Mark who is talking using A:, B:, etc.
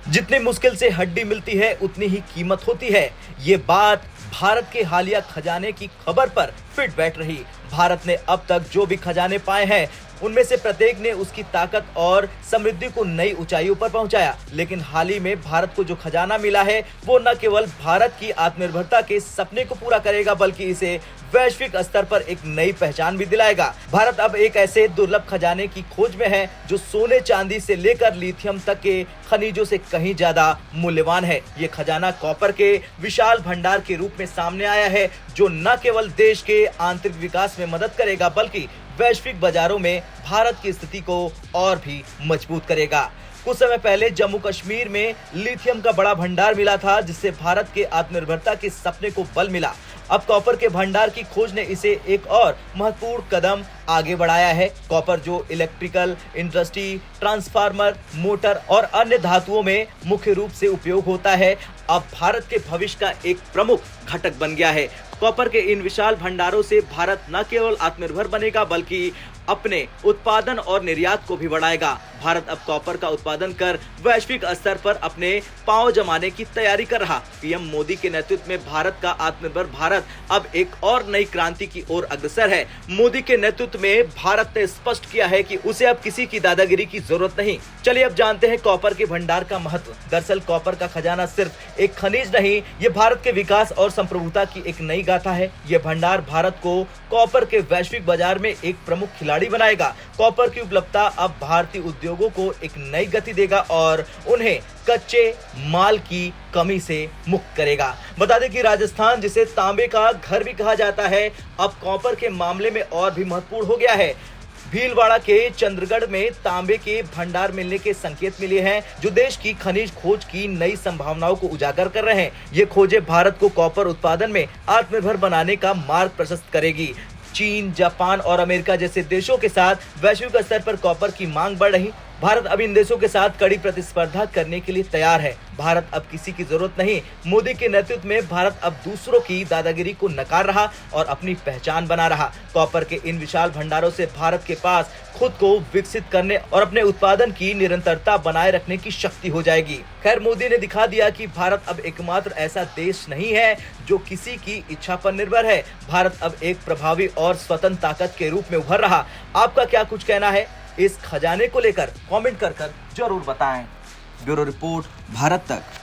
A: जितनी मुश्किल से हड्डी मिलती है उतनी ही कीमत होती है। ये बात भारत के हालिया खजाने की खबर पर फिट बैठ रही। भारत ने अब तक जो भी खजाने पाए हैं उनमें से प्रत्येक ने उसकी ताकत और समृद्धि को नई ऊंचाइयों पर पहुंचाया। लेकिन हाल ही में भारत को जो खजाना मिला है वो न केवल भारत की आत्मनिर्भरता के सपने को पूरा करेगा बल्कि इसे वैश्विक स्तर पर एक नई पहचान भी दिलाएगा। भारत अब एक ऐसे दुर्लभ खजाने की खोज में है जो सोने चांदी से लेकर लिथियम तक के खनिजों से कहीं ज्यादा मूल्यवान है। ये खजाना कॉपर के विशाल भंडार के रूप में सामने आया है जो न केवल देश के आंतरिक विकास में मदद करेगा बल्कि वैश्विक बाजारों में भारत की स्थिति को और भी मजबूत करेगा। कुछ समय पहले जम्मू कश्मीर में लिथियम का बड़ा भंडार मिला था जिससे भारत के आत्मनिर्भरता के सपने को बल मिला। अब कॉपर के भंडार की खोज ने इसे एक और महत्वपूर्ण कदम आगे बढ़ाया है। कॉपर जो इलेक्ट्रिकल इंडस्ट्री, ट्रांसफार्मर, मोटर और अन्य धातुओं में मुख्य रूप से उपयोग होता है, अब भारत के भविष्य का एक प्रमुख घटक बन गया है। कॉपर के इन विशाल भंडारों से भारत न केवल आत्मनिर्भर बनेगा बल्कि अपने उत्पादन और निर्यात को भी बढ़ाएगा। भारत अब कॉपर का उत्पादन कर वैश्विक स्तर पर अपने पांव जमाने की तैयारी कर रहा। पीएम मोदी के नेतृत्व में भारत का आत्मनिर्भर भारत अब एक और नई क्रांति की ओर अग्रसर है। मोदी के नेतृत्व में भारत ने स्पष्ट किया है कि उसे अब किसी की दादागिरी की जरूरत नहीं। चलिए अब जानते हैं कॉपर के भंडार का महत्व। दरअसल कॉपर का खजाना सिर्फ एक खनिज नहीं, ये भारत के विकास और संप्रभुता की एक नई गाथा है। ये भंडार भारत को कॉपर के वैश्विक बाजार में एक प्रमुख खिलाड़ी बनाएगा। कॉपर की उपलब्धता अब भारतीय उद्योगों को एक नई गति देगा और उन्हें कच्चे माल की कमी से मुक्त करेगा। बता दें कि राजस्थान, जिसे तांबे का घर भी कहा जाता है, अब कॉपर के मामले में और भी महत्वपूर्ण हो गया है। भीलवाड़ा के चंद्रगढ़ में तांबे के भंडार मिलने के संकेत मिले हैं जो देश की खनिज खोज की नई संभावनाओं को उजागर कर रहे हैं। ये खोजें भारत को कॉपर उत्पादन में आत्मनिर्भर बनाने का मार्ग प्रशस्त करेगी। चीन, जापान और अमेरिका जैसे देशों के साथ वैश्विक स्तर पर कॉपर की मांग बढ़ रही। भारत अब इन देशों के साथ कड़ी प्रतिस्पर्धा करने के लिए तैयार है। भारत अब किसी की जरूरत नहीं। मोदी के नेतृत्व में भारत अब दूसरों की दादागिरी को नकार रहा और अपनी पहचान बना रहा। कॉपर के इन विशाल भंडारों से भारत के पास खुद को विकसित करने और अपने उत्पादन की निरंतरता बनाए रखने की शक्ति हो जाएगी। खैर, मोदी ने दिखा दिया कि भारत अब एकमात्र ऐसा देश नहीं है जो किसी की इच्छा पर निर्भर है। भारत अब एक प्रभावी और स्वतंत्र ताकत के रूप में उभर रहा। आपका क्या कुछ कहना है इस खजाने को लेकर? कमेंट कर जरूर बताएं। ब्यूरो रिपोर्ट, भारत तक।